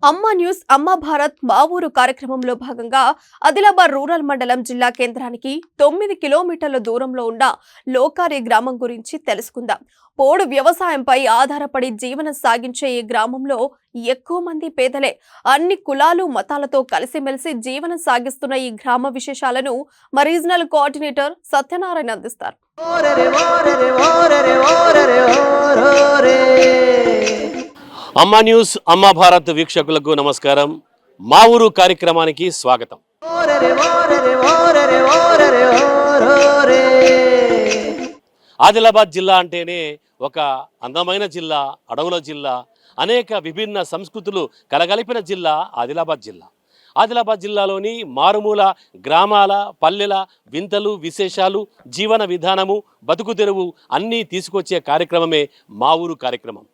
అమ్మ న్యూస్ అమ్మ భారత్ మా ఊరు కార్యక్రమంలో భాగంగా ఆదిలాబాద్ రూరల్ మండలం జిల్లా కేంద్రానికి 9 కిలోమీటర్ల దూరంలో ఉన్న లోకారి గ్రామం గురించి తెలుసుకుందాం. పోడు వ్యవసాయంపై ఆధారపడి జీవనం సాగించే ఈ గ్రామంలో ఎక్కువ మంది పేదలే. అన్ని కులాలు మతాలతో కలిసిమెలిసి జీవనం సాగిస్తున్న ఈ గ్రామ విశేషాలను మా రీజనల్ కోఆర్డినేటర్ సత్యనారాయణ అందిస్తారు. అమ్మా న్యూస్ అమ్మా భారత్ వీక్షకులకు నమస్కారం. మా ఊరు కార్యక్రమానికి స్వాగతం. ఆదిలాబాద్ జిల్లా అంటేనే ఒక అందమైన జిల్లా, అడవుల జిల్లా, అనేక విభిన్న సంస్కృతులు కలగలిపిన జిల్లా ఆదిలాబాద్ జిల్లా. ఆదిలాబాద్ జిల్లాలోని మారుమూల గ్రామాల, పల్లెల వింతలు, విశేషాలు, జీవన విధానము, బతుకు తెరువు అన్నీ తీసుకొచ్చే కార్యక్రమమే మా ఊరు కార్యక్రమం.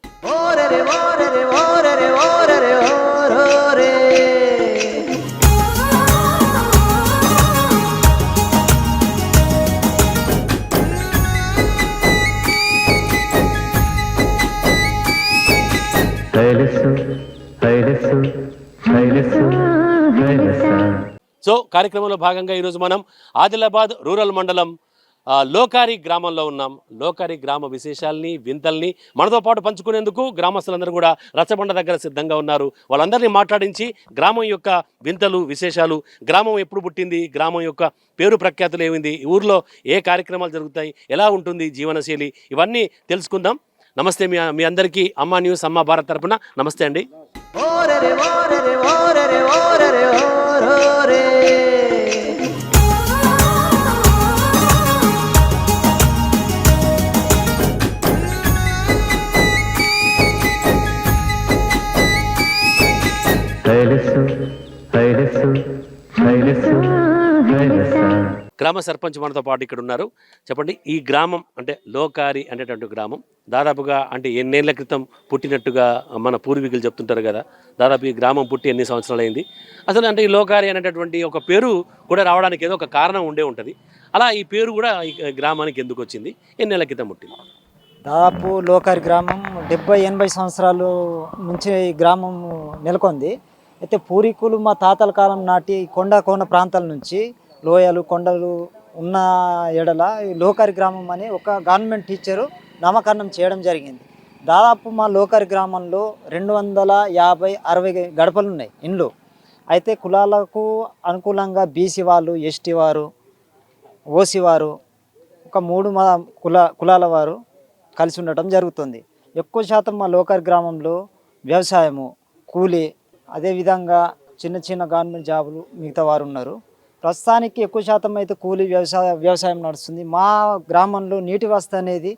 సో కార్యక్రమంలో భాగంగా ఈరోజు మనం ఆదిలాబాద్ రూరల్ మండలం లోకారి గ్రామంలో ఉన్నాం. లోకారి గ్రామ విశేషాలని, వింతల్ని మనతో పాటు పంచుకునేందుకు గ్రామస్తులందరూ కూడా రచ్చబండ దగ్గర సిద్ధంగా ఉన్నారు. వాళ్ళందరినీ మాట్లాడించి గ్రామం యొక్క వింతలు, విశేషాలు, గ్రామం ఎప్పుడు పుట్టింది, గ్రామం యొక్క పేరు ప్రఖ్యాతులు ఏమింది, ఊర్లో ఏ కార్యక్రమాలు జరుగుతాయి, ఎలా ఉంటుంది జీవనశైలి, ఇవన్నీ తెలుసుకుందాం. నమస్తే మీ అందరికీ అమ్మా న్యూస్ అమ్మా భారత్ తరపున నమస్తే అండి. గ్రామ సర్పంచ్ మనతో పాటు ఇక్కడ ఉన్నారు. చెప్పండి, ఈ గ్రామం అంటే లోకారి అనేటువంటి గ్రామం దాదాపుగా అంటే ఎన్నేళ్ల క్రితం పుట్టినట్టుగా మన పూర్వీకులు చెప్తుంటారు కదా. దాదాపు ఈ గ్రామం పుట్టి ఎన్ని సంవత్సరాలు అయింది అసలు? అంటే ఈ లోకారి అనేటటువంటి ఒక పేరు కూడా రావడానికి ఏదో ఒక కారణం ఉండే ఉంటుంది. అలా ఈ పేరు కూడా ఈ గ్రామానికి ఎందుకు వచ్చింది, ఎన్నేళ్ల క్రితం పుట్టింది? దాదాపు లోకారి గ్రామం 70-80 సంవత్సరాలు నుంచి ఈ గ్రామం నెలకొంది. అయితే పూర్వీకులు మా తాతల కాలం నాటి కోన ప్రాంతాల నుంచి లోయలు, కొండలు ఉన్న ఎడల ఈ లోకారి గ్రామం అని ఒక గవర్నమెంట్ టీచరు నామకరణం చేయడం జరిగింది. దాదాపు మా లోకారి గ్రామంలో 250-60 గడపలు ఉన్నాయి ఇండ్లు. అయితే కులాలకు అనుకూలంగా బీసీ వాళ్ళు, ఎస్టీ వారు, ఓసీ వారు, ఒక 3 కులాల వారు కలిసి ఉండటం జరుగుతుంది. ఎక్కువ శాతం మా లోకారి గ్రామంలో వ్యవసాయము, కూలీ, అదేవిధంగా చిన్న చిన్న గవర్నమెంట్ జాబులు మిగతా వారు ఉన్నారు. ప్రస్తుతానికి ఎక్కువ శాతం అయితే కూలీ వ్యవసాయం నడుస్తుంది. మా గ్రామంలో నీటి వసతి అనేది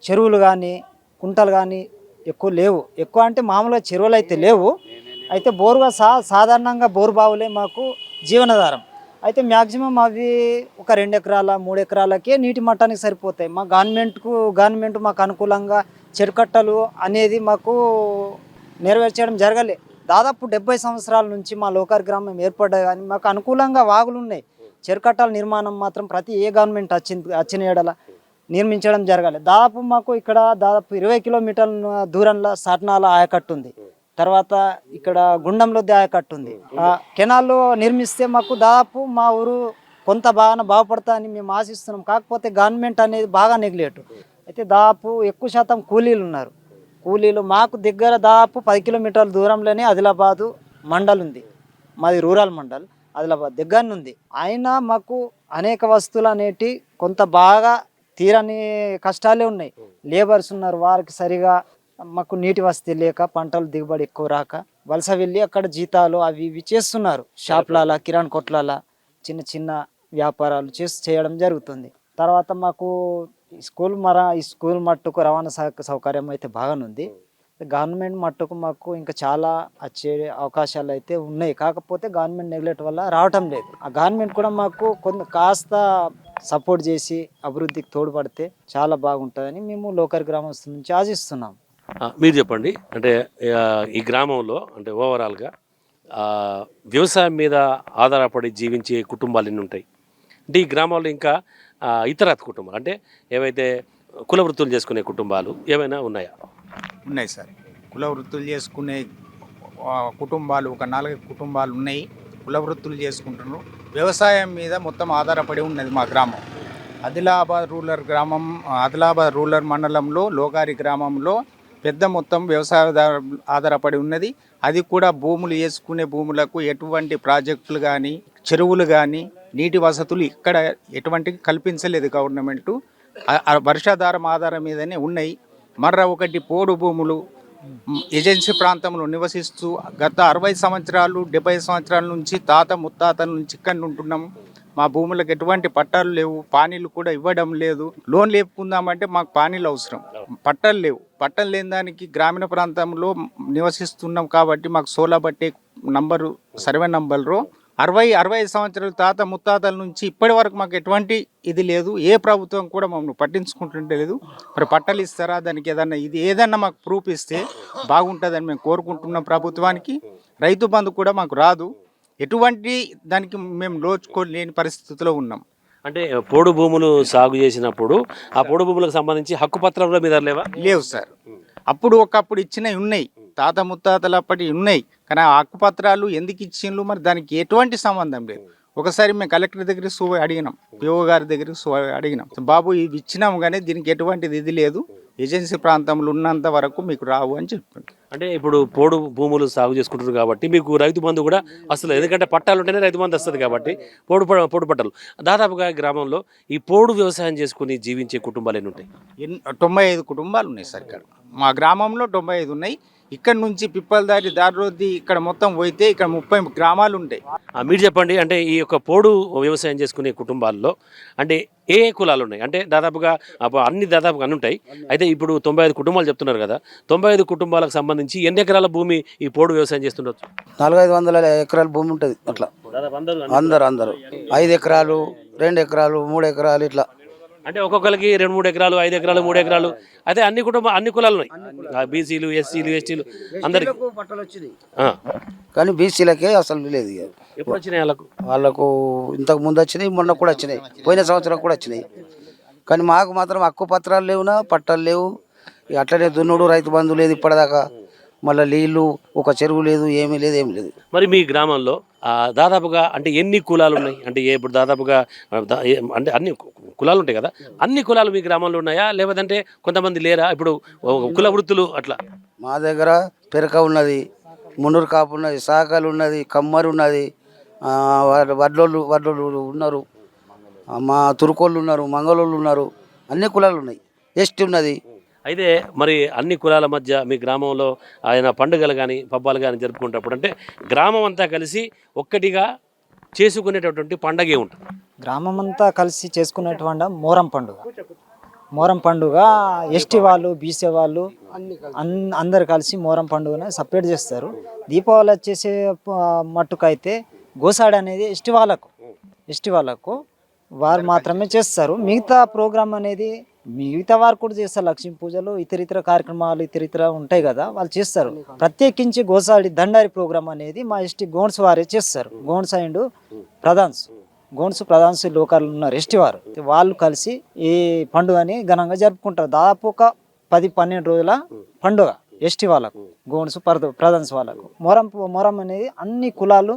చెరువులు కానీ, కుంటలు కానీ ఎక్కువ లేవు. ఎక్కువ అంటే మామూలుగా చెరువులు అయితే లేవు. అయితే బోరుగా సాధారణంగా బోరు బావులే మాకు జీవనాధారం. అయితే మ్యాక్సిమం అవి ఒక 2 ఎకరాల 3 ఎకరాలకే నీటి మట్టానికి సరిపోతాయి. మా గవర్నమెంట్ మాకు అనుకూలంగా చెరుకట్టలు అనేది మాకు నెరవేర్చడం జరగలే. దాదాపు 70 సంవత్సరాల నుంచి మా లోకారి గ్రామం ఏర్పడ్డాయి, కానీ మాకు అనుకూలంగా వాగులు ఉన్నాయి. చెరుకట్టల నిర్మాణం మాత్రం ప్రతి ఏ గవర్నమెంట్ వచ్చిన ఏడల నిర్మించడం జరగాలి. దాదాపు మాకు ఇక్కడ దాదాపు 20 కిలోమీటర్ల దూరంలో సాట్నాల ఆయకట్టు ఉంది. తర్వాత ఇక్కడ గుండంలో ఆయకట్టు ఉంది. కెనాల్లో నిర్మిస్తే మాకు దాదాపు మా ఊరు కొంత బాగుపడతా అని మేము ఆశిస్తున్నాం. కాకపోతే గవర్నమెంట్ అనేది బాగా నెగ్లెక్ట్. అయితే దాదాపు ఎక్కువ శాతం కూలీలు ఉన్నారు. కూలీలు మాకు దగ్గర దాదాపు 10 కిలోమీటర్ల దూరంలోనే ఆదిలాబాదు మండల్ ఉంది. మాది రూరల్ మండల్, ఆదిలాబాద్ దగ్గర ఉంది. అయినా మాకు అనేక వస్తువులు అనేటి కొంత బాగా తీరని కష్టాలే ఉన్నాయి. లేబర్స్ ఉన్నారు, వారికి సరిగా మాకు నీటి వసతి లేక పంటలు దిగుబడి ఎక్కువ రాక వలస వెళ్ళి అక్కడ జీతాలు అవి ఇవి చేస్తున్నారు. షాప్లాల, కిరాణా కొట్లాల చిన్న చిన్న వ్యాపారాలు చేయడం జరుగుతుంది. తర్వాత మాకు ఈ స్కూల్ మట్టుకు రవాణా సౌకర్యం అయితే బాగానుంది. గవర్నమెంట్ మట్టుకు మాకు ఇంకా చాలా వచ్చే అవకాశాలు అయితే ఉన్నాయి. కాకపోతే గవర్నమెంట్ నెగ్లెక్ట్ వల్ల రావటం లేదు. ఆ గవర్నమెంట్ కూడా మాకు కాస్త సపోర్ట్ చేసి అభివృద్ధికి తోడ్పడితే చాలా బాగుంటుందని మేము లోకల్ గ్రామస్తుల నుంచి ఆశిస్తున్నాం. మీరు చెప్పండి, అంటే ఈ గ్రామంలో అంటే ఓవరాల్గా వ్యవసాయం మీద ఆధారపడి జీవించే కుటుంబాలు ఎన్ని ఉంటాయి? అంటే ఈ గ్రామంలో ఇంకా ఇతర కుటుంబాలు అంటే ఏవైతే కుల వృత్తులు చేసుకునే కుటుంబాలు ఏమైనా ఉన్నాయా? ఉన్నాయి సార్. కుల వృత్తులు చేసుకునే కుటుంబాలు, ఒక 4 కుటుంబాలు ఉన్నాయి. కుల వృత్తులు చేసుకుంటున్నారు. వ్యవసాయం మీద మొత్తం ఆధారపడి ఉన్నది మా గ్రామం. ఆదిలాబాద్ రూరల్ మండలంలో లోకారి గ్రామంలో పెద్ద మొత్తం వ్యవసాయ ఆధారపడి ఉన్నది. అది కూడా భూములు వేసుకునే భూములకు ఎటువంటి ప్రాజెక్టులు కానీ, చెరువులు కానీ, నీటి వసతులు ఇక్కడ ఎటువంటి కల్పించలేదు గవర్నమెంటు. వర్షాధారం ఆధారం మీదనే ఉన్నాయి. ఒకటి పోడు భూములు ఏజెన్సీ ప్రాంతంలో నివసిస్తూ గత 60 సంవత్సరాలు 70 సంవత్సరాల నుంచి తాత ముత్తాతల నుంచి ఇక్కడ ఉంటున్నాము. మా భూములకు ఎటువంటి పట్టాలు లేవు, పానీలు కూడా ఇవ్వడం లేదు. లోన్ లేపుకుందామంటే మాకు పానీలు అవసరం, పట్టాలు లేవు. పట్టాలు లేని దానికి గ్రామీణ ప్రాంతంలో నివసిస్తున్నాం కాబట్టి మాకు సోలా బట్టే నంబరు సర్వే నంబర్లో 60 సంవత్సరాలు తాత ముత్తాతల నుంచి ఇప్పటి వరకు మాకు ఎటువంటి ఇది లేదు. ఏ ప్రభుత్వం కూడా మమ్మల్ని పట్టించుకుంటుంటే లేదు. మరి పట్టాలు ఇస్తారా, దానికి ఏదన్నా మాకు ప్రూఫ్ ఇస్తే బాగుంటుందని మేము కోరుకుంటున్నాం ప్రభుత్వానికి. రైతు బంధు కూడా మాకు రాదు. ఎటువంటి దానికి మేము లోచుకోలేని పరిస్థితిలో ఉన్నాం. అంటే పోడు భూములు సాగు చేసినప్పుడు ఆ పోడు భూములకు సంబంధించి హక్కు పత్రాలు మీద లేవు సార్. ఒకప్పుడు ఇచ్చినవి ఉన్నాయి, తాత ముత్తాతలు అప్పటి ఉన్నాయి. కానీ ఆ హక్కుపత్రాలు ఎందుకు ఇచ్చిండ్రు, మరి దానికి ఎటువంటి సంబంధం లేదు. ఒకసారి మేము కలెక్టర్ దగ్గర అడిగినాం, పిఓ గారి దగ్గర అడిగినాం, బాబు ఇవి ఇచ్చినాము కానీ దీనికి ఎటువంటిది ఇది లేదు, ఏజెన్సీ ప్రాంతంలో ఉన్నంత వరకు మీకు రావు అని చెప్పారు. అంటే ఇప్పుడు పోడు భూములు సాగు చేసుకుంటారు కాబట్టి మీకు రైతు బంధు కూడా అసలు, ఎందుకంటే పట్టాలు ఉంటేనే రైతు బంధు వస్తుంది కాబట్టి పోడు పట్టాలు. దాదాపుగా గ్రామంలో ఈ పోడు వ్యవసాయం చేసుకుని జీవించే కుటుంబాలు ఎన్ని ఉంటాయి? 95 కుటుంబాలు ఉన్నాయి సార్. ఇక్కడ మా గ్రామంలో 95 ఉన్నాయి. ఇక్కడ నుంచి పిప్పలదారి దారిరోద్ది ఇక్కడ మొత్తం పోయితే ఇక్కడ 30 గ్రామాలు ఉంటాయి. మీరు చెప్పండి, అంటే ఈ యొక్క పోడు వ్యవసాయం చేసుకునే కుటుంబాల్లో అంటే ఏ కులాలు ఉన్నాయి? అంటే దాదాపుగా దాదాపుగా అన్ని ఉంటాయి. అయితే ఇప్పుడు 95 కుటుంబాలు చెప్తున్నారు కదా, 95 కుటుంబాలకు సంబంధించి ఎన్ని ఎకరాల భూమి ఈ పోడు వ్యవసాయం చేస్తుండొచ్చు? 400-500 ఎకరాల భూమి ఉంటుంది. అట్లా అందరు 5 ఎకరాలు, 2 ఎకరాలు, 3 ఎకరాలు ఇట్లా. అంటే ఒక్కొక్కరికి 2-3 ఎకరాలు, 5 ఎకరాలు, 3 ఎకరాలు. అయితే అన్ని కులాలు ఉన్నాయి, బీసీలు, ఎస్సీలు, ఎస్టీలు అందరికి పట్టాలు వచ్చినాయి. కానీ బీసీలకే అసలు లేదు. ఎప్పుడు వచ్చినాయి వాళ్ళకు? ఇంతకు ముందు వచ్చినాయి, మొన్న కూడా వచ్చినాయి, పోయిన సంవత్సరం కూడా వచ్చినాయి. కానీ మాకు మాత్రం హక్కు పత్రాలు లేవునా, పట్టాలు లేవు. అట్లనే దున్నుడు, రైతు బంధు లేదు ఇప్పటిదాకా. మళ్ళీ నీళ్ళు, ఒక చెరువు లేదు, ఏమీ లేదు. మరి మీ గ్రామంలో దాదాపుగా అంటే ఎన్ని కులాలు ఉన్నాయి? అంటే ఇప్పుడు దాదాపుగా అంటే అన్ని కులాలు ఉంటాయి కదా, అన్ని కులాలు మీ గ్రామంలో ఉన్నాయా, లేదంటే కొంతమంది లేరా? ఇప్పుడు కుల వృత్తులు అట్లా. మా దగ్గర పెరక ఉన్నది, మున్నూరు కాపు ఉన్నది, సాకలు ఉన్నది, కమ్మరి ఉన్నది, వడ్లోళ్ళు ఉన్నారు, మా తురుకోళ్ళు ఉన్నారు, మంగళోళ్ళు ఉన్నారు, అన్ని కులాలు ఉన్నాయి, ఎస్టీ ఉన్నది. అయితే మరి అన్ని కులాల మధ్య మీ గ్రామంలో ఆయన పండుగలు కానీ పబ్బాలు కానీ జరుపుకునేటప్పుడు అంటే గ్రామం అంతా కలిసి ఒక్కటిగా చేసుకునేటటువంటి పండగే ఉంటుంది. గ్రామం అంతా కలిసి చేసుకునేటువంటి మోరం పండుగ ఎస్టీ వాళ్ళు, బీసీ వాళ్ళు అందరు కలిసి మోరం పండుగని సపరేట్ చేస్తారు. దీపావళి వచ్చేసే మట్టుకైతే గోసాడి అనేది ఎస్టీ వాళ్ళకు వారు మాత్రమే చేస్తారు. మిగతా ప్రోగ్రామ్ అనేది మిగతా వారు కూడా చేస్తారు. లక్ష్మీ పూజలు, ఇతరితర కార్యక్రమాలు ఇతరితర ఉంటాయి కదా, వాళ్ళు చేస్తారు. ప్రత్యేకించి గోసాడి దండారి ప్రోగ్రామ్ అనేది మా ఎస్టీ గోండ్స్ వారే చేస్తారు. గోండ్స్ అండ్ ప్రధాన్స్ లోకాలు ఉన్నారు ఎస్టీ వారు. వాళ్ళు కలిసి ఈ పండుగని ఘనంగా జరుపుకుంటారు. దాదాపు ఒక 10-12 రోజుల పండుగ ఎస్టీ వాళ్ళకు, గోండ్స్ ప్రధాన్స్ వాళ్ళకు. మొరం అనేది అన్ని కులాలు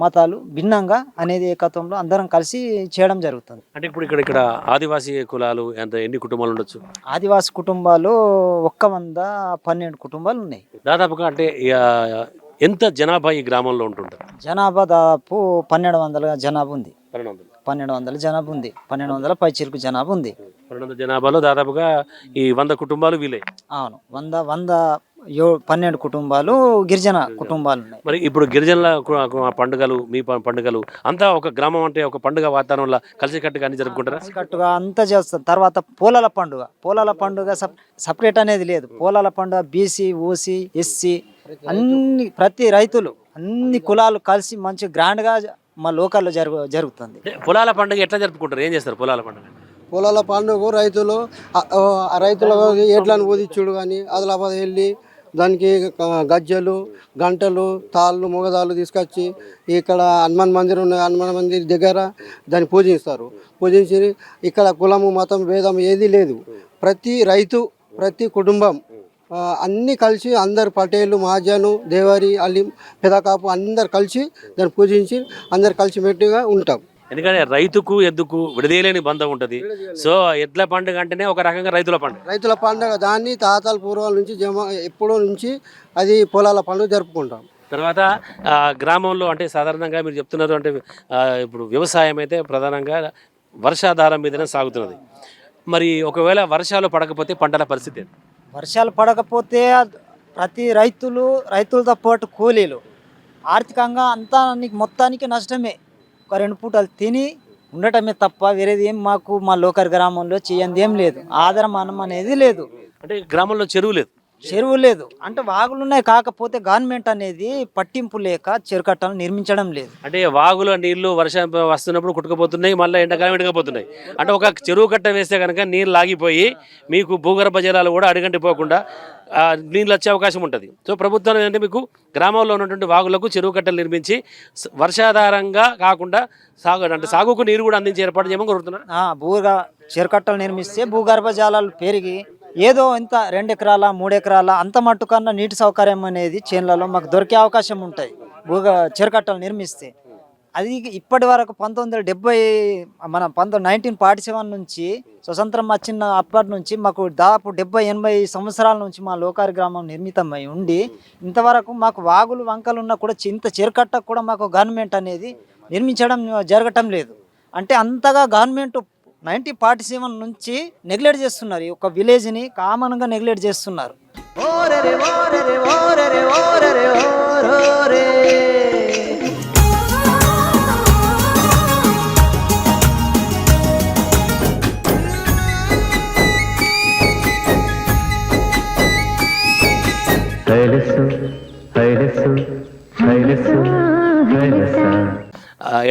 మతాలు భిన్నంగా అనేది ఏకత్వంలో అందరం కలిసి చేయడం జరుగుతుంది. అంటే ఇప్పుడు ఇక్కడ ఆదివాసీ కులాలు ఎన్ని కుటుంబాలు ఉండొచ్చు? ఆదివాసీ కుటుంబాలు 112 కుటుంబాలు ఉన్నాయి దాదాపుగా. అంటే ఎంత జనాభా ఈ గ్రామంలో ఉంటుంటారు? జనాభా దాదాపు 1200 జనాభా ఉంది. 1200 జనాభా ఉంది. 1200 పైచిలకు జనాభా ఉంది. 1200 జనాభాలో దాదాపుగా ఈ 100 కుటుంబాలు వీలే. అవును, 12 కుటుంబాలు గిరిజన కుటుంబాలు ఉన్నాయి. మరి ఇప్పుడు గిరిజనుల పండుగలు, మీ పండుగలు అంతా ఒక గ్రామం అంటే ఒక పండుగ వాతావరణంలో కలిసికట్టుగా అన్ని జరుపుకుంటారా? కలిసికట్టుగా అంతా చేస్తారు. తర్వాత పోలాల పండుగ సపరేట్ అనేది లేదు. పోలాల పండుగ బీసీ, ఓసీ, ఎస్సీ ప్రతి రైతులు అన్ని కులాలు కలిసి మంచి గ్రాండ్గా మా లోకల్లో జరుగుతుంది. పొలాల పండుగ ఎట్లా జరుపుకుంటారు? ఏం చేస్తారు పొలాల పండుగ? పొలాల పండుగ రైతులు ఎడ్లను ఊదిచ్చుడు కానీ ఆదిలాబాద్ వెళ్ళి దానికి గజ్జలు, గంటలు, తాళ్ళు, మొగదాళ్ళు తీసుకొచ్చి ఇక్కడ హనుమాన్ మందిర్ ఉన్న హనుమాన్ మందిర్ దగ్గర దాన్ని పూజిస్తారు. పూజించి ఇక్కడ కులము, మతం, భేదం ఏది లేదు. ప్రతి రైతు, ప్రతి కుటుంబం అన్నీ కలిసి అందరు పటేలు మహాజను దేవరి అల్లి పెదకాపు అందరు కలిసి దాన్ని పూజించి అందరు కలిసి మెట్టుగా ఉంటాం. ఎందుకంటే రైతుకు ఎద్దుకు విడదీయలేని బంధం ఉంటుంది. సో ఎడ్ల పండుగ అంటేనే ఒక రకంగా రైతుల పండుగ. రైతుల పండుగ దాన్ని తాతల పూర్వాల నుంచి ఎప్పుడో నుంచి అది పొలాల పండుగ జరుపుకుంటాం. తర్వాత గ్రామంలో అంటే సాధారణంగా మీరు చెప్తున్నారు అంటే ఇప్పుడు వ్యవసాయం అయితే ప్రధానంగా వర్షాధారం మీదనే సాగుతున్నది. మరి ఒకవేళ వర్షాలు పడకపోతే పంటల పరిస్థితి ఏంటి? వర్షాలు పడకపోతే ప్రతి రైతులతో పాటు కూలీలు ఆర్థికంగా అంతా మొత్తానికి నష్టమే. ఒక 2 పూటలు తిని ఉండటమే తప్ప వేరేది ఏం మాకు మా లోకల్ గ్రామంలో చేయంది ఏం లేదు. ఆధారం అనేది లేదు. అంటే గ్రామంలో చెరువు లేదు, చెరువు లేదు. అంటే వాగులు ఉన్నాయి, కాకపోతే గవర్నమెంట్ అనేది పట్టింపు లేక చెరుకట్టలు నిర్మించడం లేదు. అంటే వాగుల నీళ్లు వర్షం వస్తున్నప్పుడు కుట్టుకుపోతున్నాయి, మళ్ళీ ఎండాకాలం ఎండకపోతున్నాయి. అంటే ఒక చెరువు కట్ట వేస్తే కనుక నీళ్ళు లాగిపోయి మీకు భూగర్భ జలాలు కూడా అడుగంటిపోకుండా నీళ్ళు వచ్చే అవకాశం ఉంటుంది. సో ప్రభుత్వం ఏంటంటే మీకు గ్రామంలో ఉన్నటువంటి వాగులకు చెరువు కట్టలు నిర్మించి వర్షాధారంగా కాకుండా సాగుకు నీరు కూడా అందించే ఏర్పాటు చేయమని కోరుతున్నారు. చెరుకట్టలు నిర్మిస్తే భూగర్భ జలాలు పెరిగి ఏదో ఇంత 2 ఎకరాల 3 ఎకరాల అంత మట్టుకన్నా నీటి సౌకర్యం అనేది చేన్లలో మాకు దొరికే అవకాశం ఉంటాయి చెరుకట్టలు నిర్మిస్తే. అది ఇప్పటి వరకు 1970 మన 1947 నుంచి స్వతంత్రం వచ్చిన అప్పటి నుంచి మాకు దాదాపు 70-80 సంవత్సరాల నుంచి మా లోకారి గ్రామం నిర్మితమై ఉండి ఇంతవరకు మాకు వాగులు వంకలు ఉన్నా కూడా ఇంత చెరుకట్ట కూడా మాకు గవర్నమెంట్ అనేది నిర్మించడం జరగటం లేదు. అంటే అంతగా గవర్నమెంట్ 1947 నుంచి నెగ్లెక్ట్ చేస్తున్నారు. ఈ ఒక విలేజ్ని కామన్గా నెగ్లెక్ట్ చేస్తున్నారు.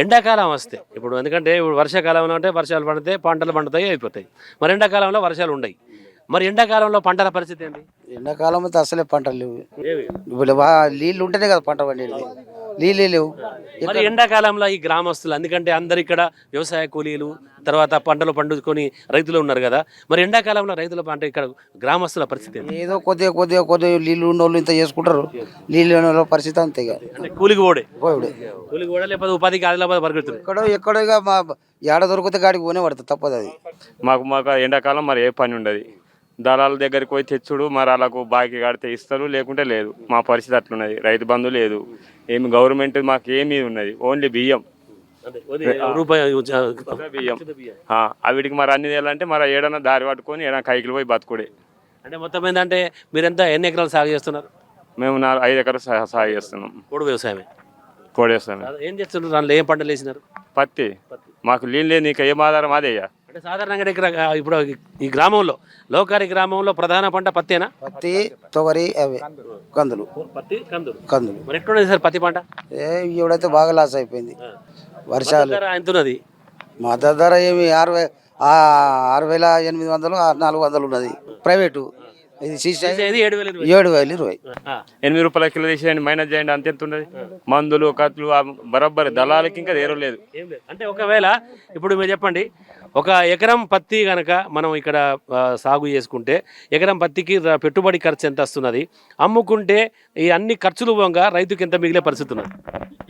ఎండాకాలం వస్తే ఇప్పుడు ఎందుకంటే ఇప్పుడు వర్షాకాలంలో అంటే వర్షాలు పడితే పంటలు పండుతాయి అయిపోతాయి. మరి ఎండాకాలంలో వర్షాలు ఉండయి. మరి ఎండాకాలంలో పంటల పరిస్థితి ఏంటి? ఎండాకాలం అయితే అసలే పంటలు లేవు. ఇప్పుడు నీళ్ళు ఉంటేనే కదా పంట పండేది, నీళ్ళే లేవు. మరి ఎండాకాలంలో ఈ గ్రామస్తులు ఎందుకంటే అందరు ఇక్కడ వ్యవసాయ కూలీలు తర్వాత పంటలు పండుకొని రైతులు ఉన్నారు కదా, మరి ఎండాకాలంలో రైతుల పంట ఇక్కడ గ్రామస్తుల పరిస్థితి ఏదో కొద్దిగా నీళ్ళు ఉన్న వాళ్ళు ఇంత చేసుకుంటారు, నీళ్ళు ఉన్న వాళ్ళ పరిస్థితి అంతే. అంటే కూలికి పోడే కూలికి పోడే లేకపోతే ఉపాధికి ఆదిలాబాద్ పరిగెడుతుంది. ఎక్కడో ఇక మా ఏడ దొరికితే గాడికి పోనే పడుతుంది, తప్పదు అది. మాకు ఎండాకాలం మరి ఏ పని ఉండదు. దళాల దగ్గరికి పోయి తెచ్చుడు, మరి వాళ్ళకు బాకీ కడితే ఇస్తారు, లేకుంటే లేదు. మా పరిస్థితి అట్లున్నది. రైతు బంధు లేదు, ఏమి గవర్నమెంట్ మాకు ఏమీ ఉన్నది, ఓన్లీ బియ్యం బియ్యం. వీటికి మరి అన్ని చేయాలంటే మరి ఏడన్నా దారి పట్టుకొని ఏదైనా కైకిలు పోయి బతుకుడే. అంటే మొత్తం ఏంటంటే మీరు ఎన్ని ఎకరాలు సాగు చేస్తున్నారు? మేము 5 ఎకరాలు సాగు చేస్తున్నాం. పోడు వ్యవసాయమే. పోడు వ్యవసాయం ఏం చేస్తున్నారు? దాంట్లో ఏం పంటలు వేసినారు? పత్తి. మాకు నీళ్ళు లేదు, నీకు ఏం ఆధారం అదేయ్యా. అంటే సాధారణంగా ఇక్కడ ఇప్పుడు ఈ గ్రామంలో లోకారి గ్రామంలో ప్రధాన పంట పత్తేనా? పత్తి, తొగరి, అవి కందులు. పత్తి, కందులు. మరి ఎట్లున్నది సార్ పత్తి పంట? ఇవిడైతే బాగా లాస్ అయిపోయింది. వర్షాలు ఎంతున్నది? మద్దతు ధర ఏమి 6,800 400 ఉన్నది ప్రైవేటు. ఇది 7,020. 8 రూపాయల కిలో తీసేయండి, మైనస్ చేయండి, అంత ఎంత ఉన్నది. మందులు కత్తులు బరబ్బరి దళాలకి ఇంకా ఏరో లేదు. అంటే ఒకవేళ ఇప్పుడు మీరు చెప్పండి, ఒక ఎకరం పత్తి కనుక మనం ఇక్కడ సాగు చేసుకుంటే ఎకరం పత్తికి పెట్టుబడి ఖర్చు ఎంత వస్తున్నది, అమ్ముకుంటే ఈ అన్ని ఖర్చులు పోగా రైతుకి ఎంత మిగిలే పరిస్థితి ఉన్నది?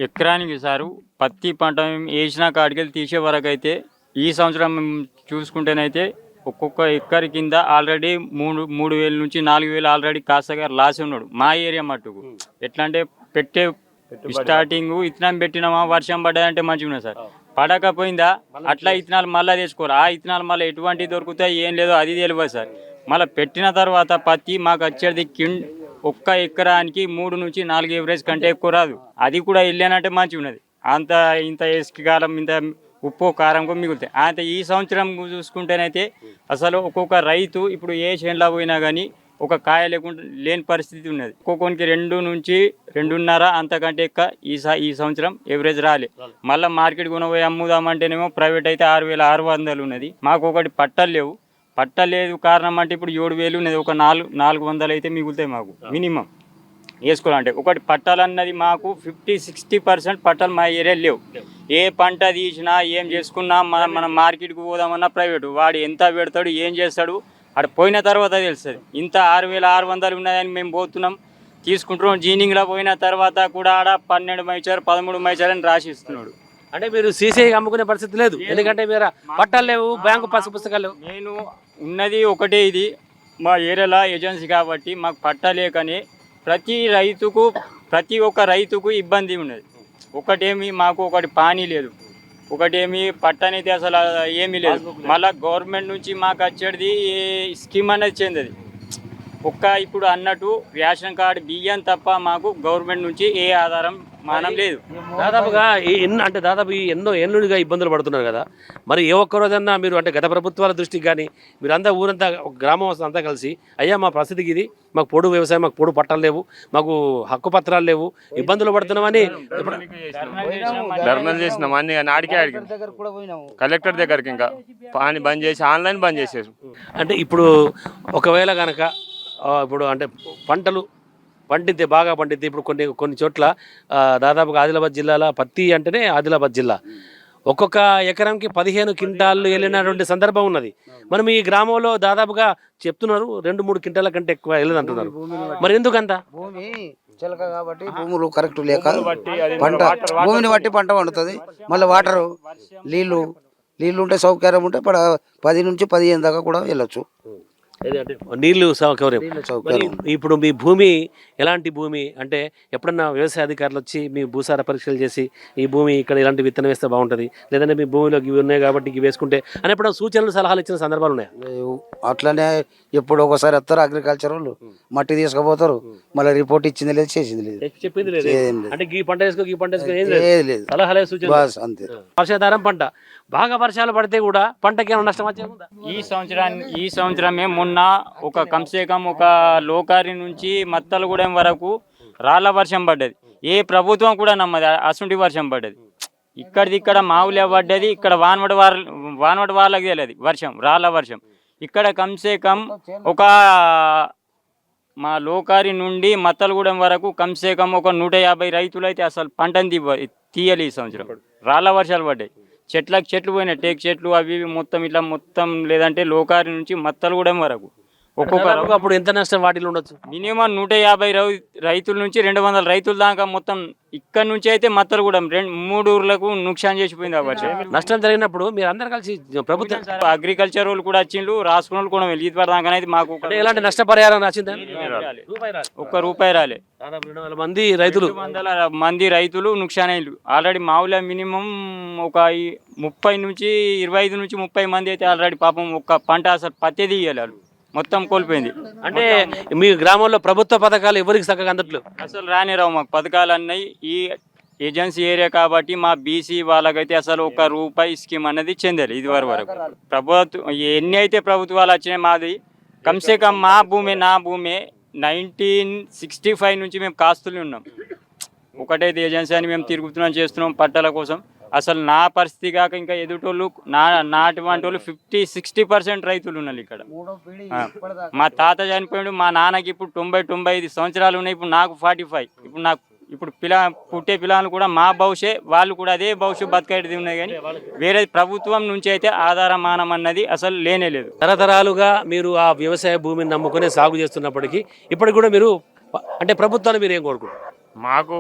ఎకరానికి సారు పత్తి పంట వేసిన కాడికి తీసే వరకు అయితే ఈ సంవత్సరం చూసుకుంటేనైతే ఒక్కొక్క ఎక్కరి కింద ఆల్రెడీ 3,000 నుంచి 4,000 ఆల్రెడీ కాస్తగా లాస్ ఉన్నాడు మా ఏరియా మట్టుకు. ఎట్లా అంటే పెట్టే స్టార్టింగ్ ఇత్తనం పెట్టినామా, వర్షం పడ్డదంటే మంచిగా ఉన్నది సార్. పడకపోయిందా అట్లా ఇత్తనాలు మళ్ళీ తెచ్చుకోరు. ఆ ఇత్తనాలు మళ్ళీ ఎటువంటి దొరుకుతాయి ఏం లేదో అది తెలియదు సార్. మళ్ళీ పెట్టిన తర్వాత పత్తి మాకు వచ్చేది ఒక్క ఎకరానికి 3 నుంచి 4 ఎవరేజ్ కంటే ఎక్కువ రాదు. అది కూడా వెళ్ళానంటే మంచిగా ఉన్నది. అంత ఇంత వేసుకు కాలం ఇంత ఉప్పు కారం కూడా మిగులుతాయి. అంతే ఈ సంవత్సరం చూసుకుంటేనైతే అసలు ఒక్కొక్క రైతు ఇప్పుడు ఏ చేనులో పోయినా కానీ ఒక కాయ లేకుండా లేని పరిస్థితి ఉన్నది. ఒక్కొక్కరికి 2 నుంచి 2.5 అంతకంటే ఎక్కువ ఈ సంవత్సరం ఎవరేజ్ రాలే. మళ్ళీ మార్కెట్ కొనబోయి అమ్ముదామంటేనేమో ప్రైవేట్ అయితే 6,600 ఉన్నది. మాకు ఒకటి పట్టలు లేవు. పట్టలేదు కారణం అంటే ఇప్పుడు 7,000 ఉన్నది. ఒక 400 అయితే మిగులుతాయి మాకు మినిమం వేసుకోవాలంటే. ఒకటి పట్టాలన్నది మాకు 50-60% పట్టాలు మా ఏరియా లేవు. ఏ పంట తీసినా ఏం చేసుకున్నా మనం మార్కెట్కి పోదామన్నా ప్రైవేటు వాడు ఎంత పెడతాడు ఏం చేస్తాడు అక్కడ పోయిన తర్వాత తెలుస్తుంది. ఇంత 6,600 ఉన్నాయని మేము పోతున్నాం తీసుకుంటున్నాం. జీనింగ్లో పోయిన తర్వాత కూడా ఆడ 12 మైచర్ 13 మైచర్ అని రాసి ఇస్తున్నాడు. అంటే మీరు సీసీ అమ్ముకునే పరిస్థితి లేదు, ఎందుకంటే మీరు పట్టాలు లేవు, బ్యాంకు పుస్తకాలు లేవు. నేను ఉన్నది ఒకటే, ఇది మా ఏరియాలో ఏజెన్సీ కాబట్టి మాకు పట్టా లేకనే ప్రతి ఒక్క రైతుకు ఇబ్బంది ఉన్నది. ఒకటేమి మాకు ఒకటి పానీ లేదు, ఒకటేమి పట్టనైతే అసలు ఏమీ లేదు. మళ్ళీ గవర్నమెంట్ నుంచి మాకు వచ్చేది స్కీమ్ అనేది చెందది. ఇప్పుడు అన్నట్టు రేషన్ కార్డు బియ్యం తప్ప మాకు గవర్నమెంట్ నుంచి ఏ ఆధారం మానం లేదు. దాదాపుగా దాదాపు ఎన్నో ఏళ్ళుగా ఇబ్బందులు పడుతున్నారు కదా, మరి ఏ ఒక్క రోజన్నా మీరు అంటే గత ప్రభుత్వాల దృష్టికి కానీ మీరు అంతా ఊరంతా గ్రామం అంతా కలిసి అయ్యా మా పరిస్థితికి ఇది, మాకు పొడు వ్యవసాయం, మాకు పొడు పట్టాలు లేవు, మాకు హక్కు పత్రాలు లేవు, ఇబ్బందులు పడుతున్నామని ధర్నాలు చేసినాం అన్ని నాడికే అడిగి కలెక్టర్ దగ్గరికి ఇంకా పాని బంద్ చేసి ఆన్లైన్ బంద్ చేసేసి. అంటే ఇప్పుడు ఒకవేళ కనుక ఇప్పుడు అంటే పంటలు పండితే బాగా పండితే ఇప్పుడు కొన్ని చోట్ల దాదాపుగా ఆదిలాబాద్ జిల్లాలో పత్తి అంటేనే ఆదిలాబాద్ జిల్లా ఒక్కొక్క ఎకరంకి 15 క్వింటాళ్ళు వెళ్ళినటువంటి సందర్భం ఉన్నది. మనం ఈ గ్రామంలో దాదాపుగా చెప్తున్నారు 2-3 క్వింటాల కంటే ఎక్కువ వెళ్ళదంటున్నారు. మరి ఎందుకంత? భూమి చిలక కాబట్టి భూములు కరెక్ట్ లేక పంట భూమిని బట్టి పంట పండుతుంది. మళ్ళీ వాటరు నీళ్లు ఉంటే సౌకర్యం ఉంటే 10 నుంచి 15 దాకా కూడా వెళ్ళొచ్చు. నీళ్లు సౌకర్యం. ఇప్పుడు మీ భూమి ఎలాంటి భూమి అంటే ఎప్పుడన్నా వ్యవసాయ అధికారులు వచ్చి మీ భూసార పరీక్షలు చేసి ఈ భూమి ఇక్కడ ఇలాంటి విత్తనం వేస్తే బాగుంటుంది, లేదంటే మీ భూమిలో ఇవి ఉన్నాయి కాబట్టి ఇవి వేసుకుంటే అని ఎప్పుడన్నా సూచనలు సలహాలు ఇచ్చిన సందర్భాలు ఉన్నాయా? అట్లనే ఎప్పుడు ఒకసారి వస్తారు అగ్రికల్చర్ వాళ్ళు మట్టి తీసుకుపోతారు, మళ్ళీ రిపోర్ట్ ఇచ్చింది లేదు చేసింది లేదు, చెప్పింది లేదు. అంటే ఈ పంట వేసుకో ఈ పంట వేసుకో ఏం లేదు, సలహాలే సూచన అంతే. వర్షాధారం పంట బాగా వర్షాలు పడితే కూడా పంటకి ఏమైనా నష్టం వచ్చేదా? ఈ సంవత్సరమే మొన్న ఒక కంసేకం ఒక లోకారి నుంచి మత్తలగూడెం వరకు రాళ్ళ వర్షం పడ్డది. ఏ ప్రభుత్వం కూడా నమ్మది అసుంటి వర్షం పడ్డది. ఇక్కడ మావులే పడ్డది, ఇక్కడ వానవడి వాళ్ళకి తెలియదు వర్షం, రాళ్ళ వర్షం. ఇక్కడ కంసేకం ఒక మా లోకారి నుండి మత్తలగూడెం వరకు కంసేకం ఒక 150 రైతులు అయితే అసలు పంటని తీయాలి. ఈ సంవత్సరం రాళ్ళ వర్షాలు పడ్డాయి. చెట్లు పోయినాయి, టేక్ చెట్లు అవి ఇవి మొత్తం లేదంటే లోకారి నుంచి మత్తలగూడెం వరకు ఒక్కొక్క. అప్పుడు ఎంత నష్టం వాటిలో ఉండొచ్చు? మినిమం 150 రైతుల నుంచి 200 రైతుల దాకా మొత్తం ఇక్కడ నుంచి అయితే మత్తలగూడెం 2-3 ఊర్లకు నుక్సాన్ చేసిపోయింది. కాబట్టి నష్టం జరిగినప్పుడు మీరు అందరు కలిసి ప్రభుత్వం అగ్రికల్చర్ వాళ్ళు కూడా వచ్చిండు, రాసుకున్న వాళ్ళు కూడా వెళ్ళి దాకా మాకు ఎలాంటి నష్టపరిహారం రాసింది? ₹1 రాలే. 200 మంది రైతులు 200 మంది రైతులు నుక్సాన్ అయ్యారు. ఆల్రెడీ మామూలుగా మినిమం ఒక 30 నుంచి 25 నుంచి 30 మంది అయితే ఆల్రెడీ పాపం ఒక్క పంట అసలు పత్తి తీయాలి, మొత్తం కోల్పోయింది. అంటే మీ గ్రామంలో ప్రభుత్వ పథకాలు ఎవరికి చక్కగా అందట్లు అసలు రానిరావు మాకు పథకాలు అన్నాయి. ఈ ఏజెన్సీ ఏరియా కాబట్టి మా బీసీ వాళ్ళకైతే అసలు ₹1 స్కీమ్ అనేది చెందాలి. ఇది వరకు ప్రభుత్వం ఎన్ని అయితే ప్రభుత్వాలు వచ్చినాయి మాది కంసేకం మా భూమి నా భూమి 1965 నుంచి మేము కాస్తులు ఉన్నాం. ఒకటైతే ఏజెన్సీ అని మేము తిరుగుతున్నాం చేస్తున్నాం పట్టాల కోసం. అసలు నా పరిస్థితి కాక ఇంకా ఎదుటోళ్ళు నాటువంటి వాళ్ళు 50-60% రైతులు ఉన్నారు ఇక్కడ. మా తాత చనిపోయాడు, మా నాన్నకి ఇప్పుడు 90-95 సంవత్సరాలు ఉన్నాయి, ఇప్పుడు నాకు 45. ఇప్పుడు పుట్టే పిల్లలు కూడా మా భవిష్యత్ వాళ్ళు కూడా అదే భవిష్యత్ బతికేది ఉన్నాయి. కానీ వేరే ప్రభుత్వం నుంచి అయితే ఆధారమానం అన్నది అసలు లేనే లేదు. తరతరాలుగా మీరు ఆ వ్యవసాయ భూమిని నమ్ముకునే సాగు చేస్తున్నప్పటికీ ఇప్పటికి కూడా మీరు అంటే ప్రభుత్వాన్ని మీరు ఏం కోరుకుంటారు? మాకు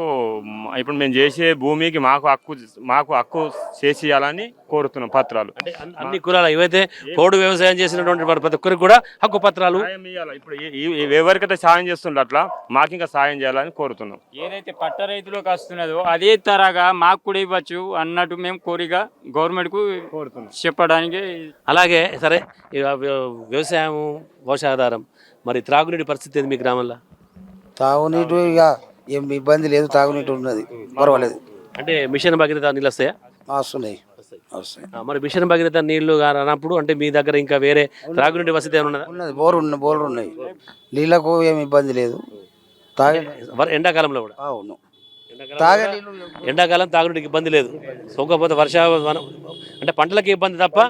ఇప్పుడు మేము చేసే భూమికి మాకు హక్కు చేసేయాలని కోరుతున్నాం. పత్రాలు అంటే అన్ని కులాలు ఏవైతే పోడు వ్యవసాయం చేసినటువంటి ప్రతి ఒక్కరికి కూడా హక్కు పత్రాలు ఇప్పుడు ఎవరికైతే సాయం చేస్తుండ్రో అట్లా మాకు ఇంకా సాయం చేయాలని కోరుతున్నాం. ఏదైతే పట్ట రైతులకు వస్తున్నదో అదే తరగా మాకు కూడా ఇవ్వచ్చు అన్నట్టు మేము కోరిక గవర్నమెంట్కు కోరుతున్నాం చెప్పడానికి. అలాగే సరే వ్యవసాయం వర్షాధారం, మరి త్రాగునీటి పరిస్థితి ఏంది మీ గ్రామంలో? తాగునీటి ఇక ఏం ఇబ్బంది లేదు, తాగునీటి ఉన్నది పర్వాలేదు. అంటే మిషన్ భగీరథ నీళ్ళు వస్తాయా? వస్తున్నాయి. మరి మిషన్ భగీరథ నీళ్లు అన్నప్పుడు అంటే మీ దగ్గర ఇంకా వేరే త్రాగునీటి వసతి ఏమైనా ఉన్నదా? బోర్లు ఉన్నాయి, నీళ్ళకు ఏమి ఇబ్బంది లేదు. ఎండాకాలంలో కూడా అవును, ఎండాకాలం తాగునీటికి ఇబ్బంది లేదు. సోకపోతే అంటే పంటలకి ఇబ్బంది తప్ప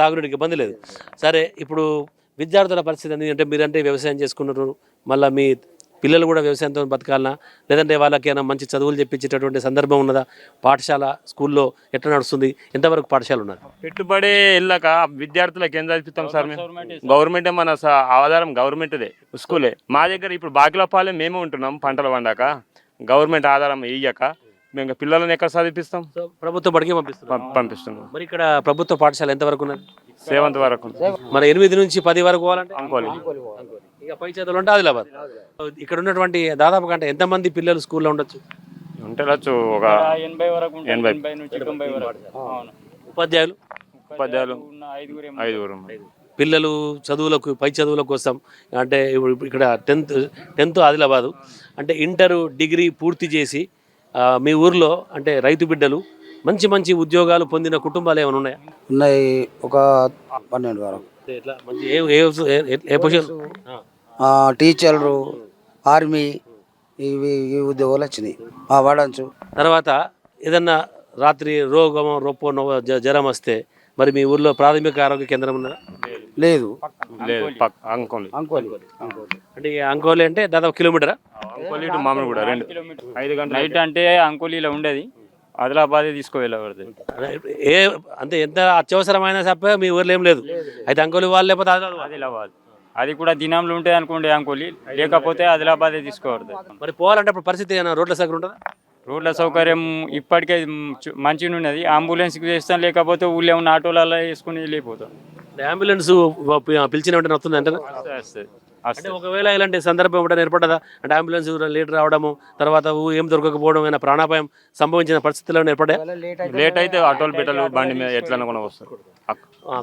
తాగునీటికి ఇబ్బంది లేదు. సరే, ఇప్పుడు విద్యార్థుల పరిస్థితి అంటే మీరంటే వ్యవసాయం చేసుకున్నారు, మళ్ళీ మీ పిల్లలు కూడా వ్యవసాయంతో బతకాలనా, లేదంటే వాళ్ళకైనా మంచి చదువులు చెప్పించేటటువంటి సందర్భం ఉన్నదా? పాఠశాల స్కూల్లో ఎట్లా నడుస్తుంది? ఎంతవరకు పాఠశాల ఉన్నది? పెట్టుబడి వెళ్ళాక విద్యార్థులకు ఏం చదివిస్తాం సార్ మేము? గవర్నమెంటే మన ఆధారం గవర్నమెంట్దే స్కూలే. మా దగ్గర ఇప్పుడు బాకిలపాలెం మేమే ఉంటున్నాం, పంటలు పండాక గవర్నమెంట్ ఆధారం ఇయ్యక మేము ఇంకా పిల్లల్ని ఎక్కడ చదివిస్తాం? సో ప్రభుత్వ బడికి పంపిస్తున్నాం. పంపిస్తున్నాం. మరి ఇక్కడ ప్రభుత్వ పాఠశాల ఎంతవరకు ఉన్నది? 7th వరకు. మరి 8 నుంచి 10 వరకు పోవాలంటే అంకోలి. ఇక పై చదువులు అంటే ఆదిలాబాద్. ఇక్కడ ఉన్నటువంటి దాదాపు అంటే ఎంతమంది పిల్లలు స్కూల్లో ఉండొచ్చు? ఉండొచ్చు ఒక 80 వరకు ఉంటాయి. 80. 80 నుంచి 90 వరకు. అవును. ఉపాధ్యాయులు ఉన్న ఐదుగురు ఐదుగురు. పిల్లలు చదువులకు పై చదువుల కోసం అంటే ఇప్పుడు ఇక్కడ 10th ఆదిలాబాదు అంటే ఇంటరు డిగ్రీ పూర్తి చేసి మీ ఊర్లో అంటే రైతు బిడ్డలు మంచి మంచి ఉద్యోగాలు పొందిన కుటుంబాలు ఏమైనా ఉన్నాయా? ఉన్నాయి, ఒక 12 వరకు. ఎట్లా మంచి ఏ పొజిషన్? టీచర్లు, ఆర్మీ, ఈ ఉద్యోగాలు వచ్చినాయి. వాడచ్చు. తర్వాత ఏదన్నా రాత్రి రోగమో రొప్పో జ్వరం వస్తే మరి మీ ఊర్లో ప్రాథమిక ఆరోగ్య కేంద్రం ఉన్నదా? లేదు. లేదు, అంకోలి. అంటే ఈ అంకోలి అంటే దాదాపు కిలోమీటరా? అంకోలి టు మామిడి కూడా 5 గంటలు. నైట్ అంటే అంకోలీలో ఉండేది, ఆదిలాబాదే తీసుకువెళ్ళబడుతుంది. ఏ అంటే ఎంత అత్యవసరమైన సప్ప మీ ఊర్లో ఏం లేదు, అయితే అంకోలి వాళ్ళు లేకపోతే ఆదిలాబాద్ అది కూడా దినంలో ఉంటుంది అనుకోండి అంకోలి, లేకపోతే ఆదిలాబాదే తీసుకోబడుతుంది. మరి పోవాలంటే అప్పుడు పరిస్థితి ఏమైనా రోడ్ల సగం ఉంటుందా? రోడ్ల సౌకర్యం ఇప్పటికే మంచిగా ఉన్నది, అంబులెన్స్కి వేస్తాం, లేకపోతే ఊళ్ళో ఉన్న ఆటోలలో వేసుకుని వెళ్ళిపోతాం. అంబులెన్స్ పిలిచిన వెంటనే వస్తుంది అంటే అంటే ఒకవేళ ఇలాంటి సందర్భం ఏమిటైనా ఏర్పడదా? అంటే అంబులెన్స్ లేట్ రావడము, తర్వాత ఏం దొరకకపోవడం, అయినా ప్రాణాపాయం సంభవించిన పరిస్థితుల్లో ఏర్పడా? లేట్ అయితే ఆటోలు పెట్టలు బండి మీద ఎట్లా కూడా వస్తారు.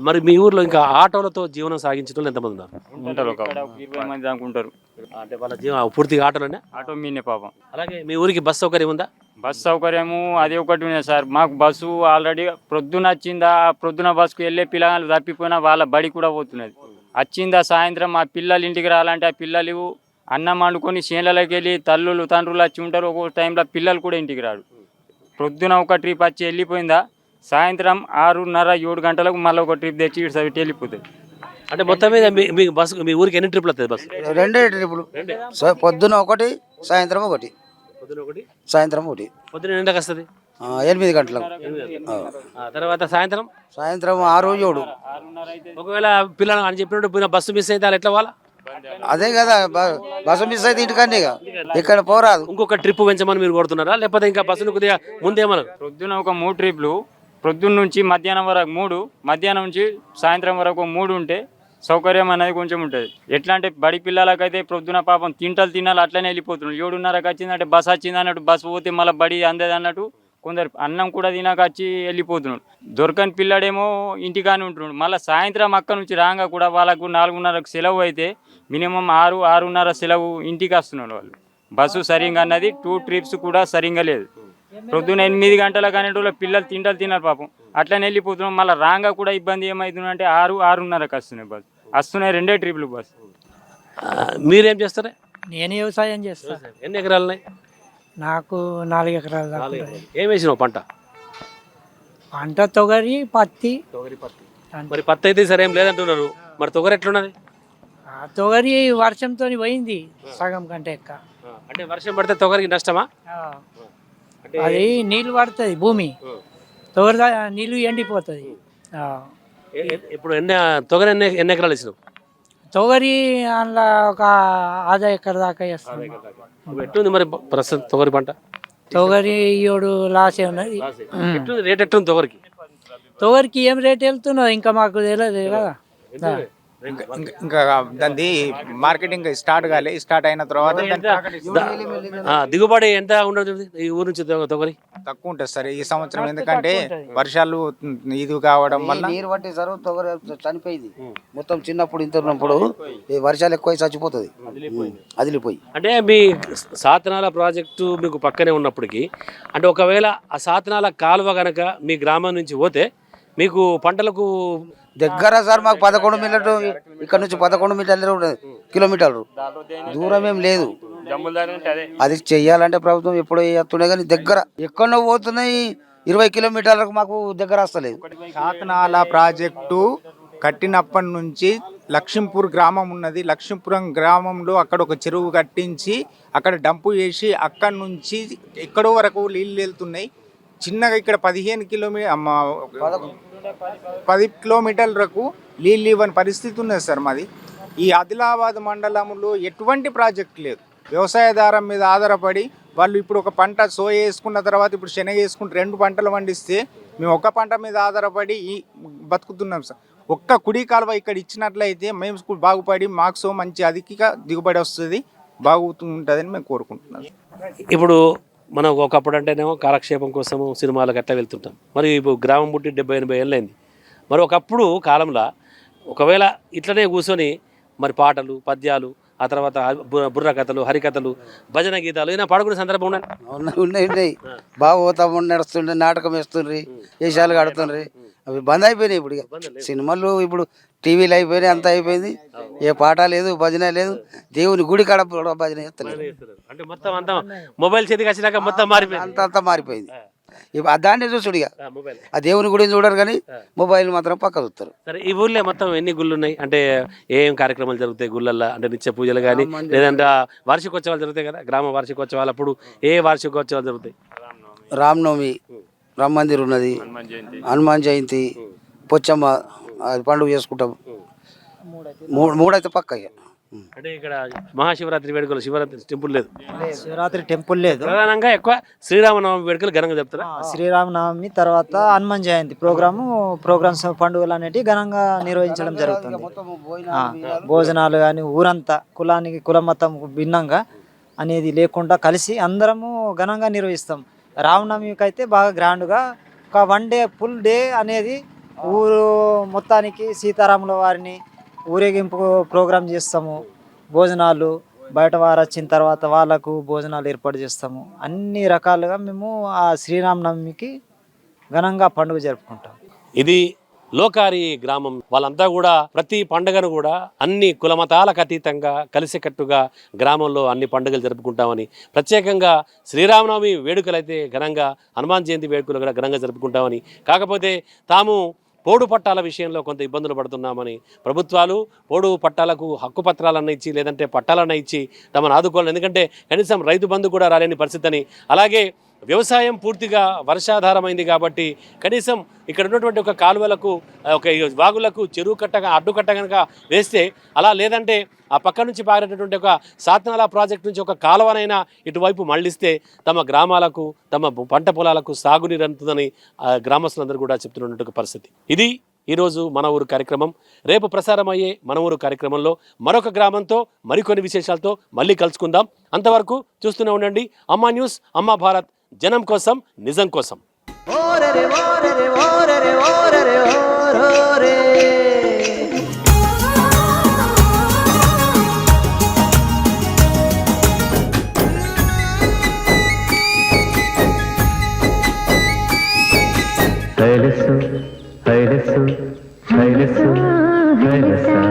మరి మీ ఊర్లో ఇంకా ఆటోలతో జీవనం సాగించడం ఎంతమంది ఉన్నారు? ఉంటారు, ఒక 20 మంది దాకా ఉంటారు. అంటే వాళ్ళ పూర్తిగా ఆటోలోనే? ఆటో మీనే పాపం. అలాగే మీ ఊరికి బస్ సౌకర్యం ఉందా? బస్ సౌకర్యము అది ఒకటి ఉన్నది సార్. మాకు బస్సు ఆల్రెడీ ప్రొద్దున వచ్చిందా, ప్రొద్దున బస్సుకు వెళ్ళే పిల్లలు తప్పిపోయినా వాళ్ళ బడి కూడా పోతున్నది. వచ్చిందా సాయంత్రం ఆ పిల్లలు ఇంటికి రావాలంటే ఆ పిల్లలు అన్నం వండుకొని చేనులకి వెళ్ళి తల్లులు తండ్రులు వచ్చి ఉంటారు. ఒక్కొక్క టైంలో పిల్లలు కూడా ఇంటికి రాడు. ప్రొద్దున ఒక ట్రిప్ వచ్చి వెళ్ళిపోయిందా సాయంత్రం 6:30 7 గంటలకు మళ్ళీ ఒక ట్రిప్ తెచ్చి ఇటు వెళ్ళిపోతుంది. అంటే మొత్తం మీద మీ బస్సు మీ ఊరికి ఎన్ని ట్రిప్లు వస్తుంది బస్సు? 2 ట్రిప్పులు. పొద్దున ఒకటి, సాయంత్రం ఒకటి. సాయంత్రం ఒకటి. పొద్దున ఎన్ని గంటలకు వస్తుంది? 8 గంటలకు. తర్వాత సాయంత్రం 6 7. ఒకవేళ పిల్లలు అని చెప్పినట్టు బస్సు మిస్ అయితే వాళ్ళు ఎట్లా వాళ్ళ? అదే కదా, బస్సు మిస్ అయితే ఇంటికన్నా ఇక్కడ పోరాదు. ఇంకొక ట్రిప్ పెంచమని మీరు కొడుతున్నారా, లేకపోతే ఇంకా బస్సును కొద్దిగా ముందేమన్నా? ప్రొద్దున ఒక 3 ట్రిప్లు, ప్రొద్దున నుంచి మధ్యాహ్నం వరకు 3, మధ్యాహ్నం నుంచి సాయంత్రం వరకు 3 ఉంటే సౌకర్యం అనేది కొంచెం ఉంటుంది. ఎట్లా అంటే బడి పిల్లలకైతే ప్రొద్దున పాపం తినాలి అట్లనే వెళ్ళిపోతున్నారు. 7:30కి వచ్చిందంటే బస్ వచ్చింది అన్నట్టు, బస్సు పోతే మళ్ళీ బడి అందేది అన్నట్టు కొందరు అన్నం కూడా తినాక వచ్చి వెళ్ళిపోతున్నాడు. దొరకని పిల్లడేమో ఇంటికానే ఉంటున్నాడు. మళ్ళీ సాయంత్రం అక్కడ నుంచి రాగా కూడా వాళ్ళకు 4:30కు సెలవు అయితే మినిమం 6 6:30 సెలవు ఇంటికి వస్తున్నాడు వాళ్ళు. బస్సు సరిగ్గా అన్నది 2 ట్రిప్స్ కూడా సరిగ్గా లేదు. ప్రొద్దున 8 గంటలకు అనేటోళ్ళు పిల్లలు తినారు పాపం, అట్లనే వెళ్ళిపోతున్నాం. మళ్ళీ రాగా కూడా ఇబ్బంది ఏమవుతుందంటే 6 6:30కి వస్తున్నాయి బస్సు. వస్తున్నాయి 2 ట్రిప్లు బస్సు. మీరేం చేస్తారా? నేను వ్యవసాయం చేస్తాను. ఎన్ని ఎకరాలు ఉన్నాయి? నాకు 4 ఎకరాలు దాకా ఉంటుంది. ఏం వేసినావు పంట? పంట తొగరి, పత్తి. మరి పత్తి అయితే సరే ఏం లేదంటున్నారు, మరి తొగరి ఎట్లున్నది? తొగరి వర్షంతో పోయింది సగం కంటే ఎక్కువ. అంటే వర్షం పడితే తొగరికి నష్టమా? అది నీళ్ళు పడుతుంది భూమి, తొగరి నీళ్ళు ఎండిపోతుంది. ఇప్పుడు తొగరి ఎన్ని ఎకరాలు వేసినావు? తొగరి అందులో ఒక 1/2 ఎకర్ దాకా వేస్తాం. ఎట్లుంది మరి ప్రస్తుతం తొగరి పంట? తొగరి 7 లాసే ఉన్నది. రేట్ ఎట్లుంది తొగరికి? తొగరికి ఏం రేట్ వెళ్తున్నది ఇంకా మాకు తెలియదు కదా. ఇంకా దాన్ని మార్కెటింగ్ స్టార్ట్ కాలే. స్టార్ట్ అయిన తర్వాత దిగుబడి ఎంత ఉండదు ఈ ఊరు నుంచి తొగరి? తక్కువ ఉంటుంది సార్ ఈ సంవత్సరం, ఎందుకంటే వర్షాలు ఇది కావడం వల్ల నీరు పట్టి సార్ తొగరి చనిపోయింది మొత్తం. చిన్నప్పుడు ఇంత ఉన్నప్పుడు ఈ వర్షాలు ఎక్కువ చచ్చిపోతుంది అదిలిపోయి. అంటే మీ సాతనాల ప్రాజెక్టు మీకు పక్కనే ఉన్నప్పటికీ, అంటే ఒకవేళ ఆ సాతనాల కాలువ కనుక మీ గ్రామం నుంచి పోతే మీకు పంటలకు దగ్గర సార్ మాకు 11 మీటర్లు, ఇక్కడ నుంచి 11 కిలోమీటర్లు దూరం ఏం లేదు. అది చెయ్యాలంటే ప్రభుత్వం ఎప్పుడో చేస్తున్నాయి, కానీ దగ్గర ఎక్కడో పోతున్నాయి. 20 కిలోమీటర్లకు మాకు దగ్గర వస్తలేదు. సాతనాల ప్రాజెక్టు కట్టినప్పటి నుంచి లక్ష్మీపూర్ గ్రామం ఉన్నది. లక్ష్మీపురం గ్రామంలో అక్కడ ఒక చెరువు కట్టించి అక్కడ డంపు చేసి అక్కడి నుంచి ఎక్కడో వరకు నీళ్ళు వెళ్తున్నాయి. చిన్నగా ఇక్కడ 15 కిలోమీటర్లకు నీళ్ళు ఇవ్వని పరిస్థితి ఉన్నది సార్ మాది. ఈ ఆదిలాబాద్ మండలంలో ఎటువంటి ప్రాజెక్ట్ లేదు. వ్యవసాయదారం మీద ఆధారపడి వాళ్ళు ఇప్పుడు ఒక పంట సోయ వేసుకున్న తర్వాత ఇప్పుడు శనగ వేసుకుంటే 2 పంటలు పండిస్తే మేము ఒక పంట మీద ఆధారపడి బతుకుతున్నాం సార్. ఒక్క కుడి కాలువ ఇక్కడ ఇచ్చినట్లయితే మేము బాగుపడి మాకు మంచి అధిక దిగుబడి వస్తుంది, బాగుంటుందని మేము కోరుకుంటున్నాం. ఇప్పుడు మనం ఒకప్పుడు అంటేనేమో కాలక్షేపం కోసము సినిమాలకు అట్లా వెళ్తుంటాం. మరి ఇప్పుడు గ్రామం పుట్టి 70-80 ఏళ్ళు అయింది. మరి ఒకప్పుడు కాలంలో ఒకవేళ ఇట్లనే కూర్చొని మరి పాటలు పద్యాలు ఆ తర్వాత బుర్ర కథలు హరికథలు భజన గీతాలు ఏమైనా పాడుకునే సందర్భం ఉన్నాయి. బాగా పోతా నడుస్తుండ్రి, నాటకం వేస్తుండ్రి, వేషాలు ఆడుతుండ్రి. అవి బంద్ అయిపోయినాయి. ఇప్పుడు సినిమాలు ఇప్పుడు టీవీలు అయిపోయినాయి, అంతా అయిపోయింది. ఏ పాట లేదు, భజన లేదు. దేవుని గుడి కాడ భజన చేస్తలేదు. అంటే మొత్తం అంతా మొబైల్ చేతికి వచ్చినాక మొత్తం మారిపోయింది, అంతా మారిపోయింది. ఇప్పుడు దాన్ని చూసుడు ఇక ఆ దేవుని గుడిని చూడరు కానీ మొబైల్ మాత్రం పక్క చూస్తారు. సరే, ఈ ఊర్లో మొత్తం ఎన్ని గుళ్ళు ఉన్నాయి? అంటే ఏం కార్యక్రమాలు జరుగుతాయి గుళ్ళల్లో? అంటే నిత్య పూజలు కానీ లేదంటే వార్షికోత్సవాలు జరుగుతాయి కదా, గ్రామ వార్షికోత్సవాలు. అప్పుడు ఏ వార్షికోత్సవాలు జరుగుతాయి? రామనవమి, రామ మందిర్ ఉన్నది, హనుమాన్ జయంతి, పొచ్చమ్మ అది పండుగ చేసుకుంటాం. మూడైతే పక్క. అంటే ఇక్కడ మహాశివరాత్రి వేడుకలు, శివరాత్రి టెంపుల్ లేదు, శివరాత్రి టెంపుల్ లేదు. ప్రధానంగా ఎక్కువ శ్రీరామనవమి వేడుకలు ఘనంగా చెప్తారా? శ్రీరామనవమి తర్వాత హనుమాన్ జయంతి ప్రోగ్రామ్స్ పండుగలు అనేవి ఘనంగా నిర్వహించడం జరుగుతుంది. భోజనాలు కానీ ఊరంతా కులానికి కుల మతం భిన్నంగా అనేది లేకుండా కలిసి అందరము ఘనంగా నిర్వహిస్తాం. రామనవమికి అయితే బాగా గ్రాండ్గా ఒక 1 డే ఫుల్ డే అనేది ఊరు మొత్తానికి సీతారాముల వారిని ఊరేగింపు ప్రోగ్రాం చేస్తాము. భోజనాలు బయట వారు వచ్చిన తర్వాత వాళ్ళకు భోజనాలు ఏర్పాటు చేస్తాము. అన్ని రకాలుగా మేము ఆ శ్రీరామనవమికి ఘనంగా పండుగ జరుపుకుంటాం. ఇది లోకారి గ్రామం. వాళ్ళంతా కూడా ప్రతి పండుగను కూడా అన్ని కులమతాలకు అతీతంగా కలిసికట్టుగా గ్రామంలో అన్ని పండుగలు జరుపుకుంటామని, ప్రత్యేకంగా శ్రీరామనవమి వేడుకలు అయితే ఘనంగా, హనుమాన్ జయంతి వేడుకలు కూడా ఘనంగా జరుపుకుంటామని, కాకపోతే తాము పోడు పట్టాల విషయంలో కొంత ఇబ్బందులు పడుతున్నామని, ప్రభుత్వాలు పోడు పట్టాలకు హక్కు పత్రాలన్న ఇచ్చి లేదంటే పట్టాలన్న ఇచ్చి తమను ఆదుకోవాలి. ఎందుకంటే కనీసం రైతు బంధు కూడా రాలేని పరిస్థితి అని, అలాగే వ్యవసాయం పూర్తిగా వర్షాధారమైంది కాబట్టి కనీసం ఇక్కడ ఉన్నటువంటి ఒక కాలువలకు, ఒక వాగులకు చెరువు కట్టగా అడ్డుకట్ట కనుక వేస్తే, అలా లేదంటే ఆ పక్క నుంచి పారేటటువంటి ఒక సాత్నాల ప్రాజెక్ట్ నుంచి ఒక కాలువనైనా ఇటువైపు మళ్లిస్తే తమ గ్రామాలకు, తమ పంట పొలాలకు సాగునీరు అందుతుందని గ్రామస్తులందరూ కూడా చెప్తున్నటువంటి పరిస్థితి. ఇది ఈరోజు మన ఊరు కార్యక్రమం. రేపు ప్రసారం అయ్యే మన ఊరు కార్యక్రమంలో మరొక గ్రామంతో మరికొన్ని విశేషాలతో మళ్ళీ కలుసుకుందాం. అంతవరకు చూస్తూనే ఉండండి అమ్మా న్యూస్, అమ్మా భారత్, జనం కోసం నిజం కోసం. హైలెస్సు హైలెస్సు హైలెస్సు హైలెస్సా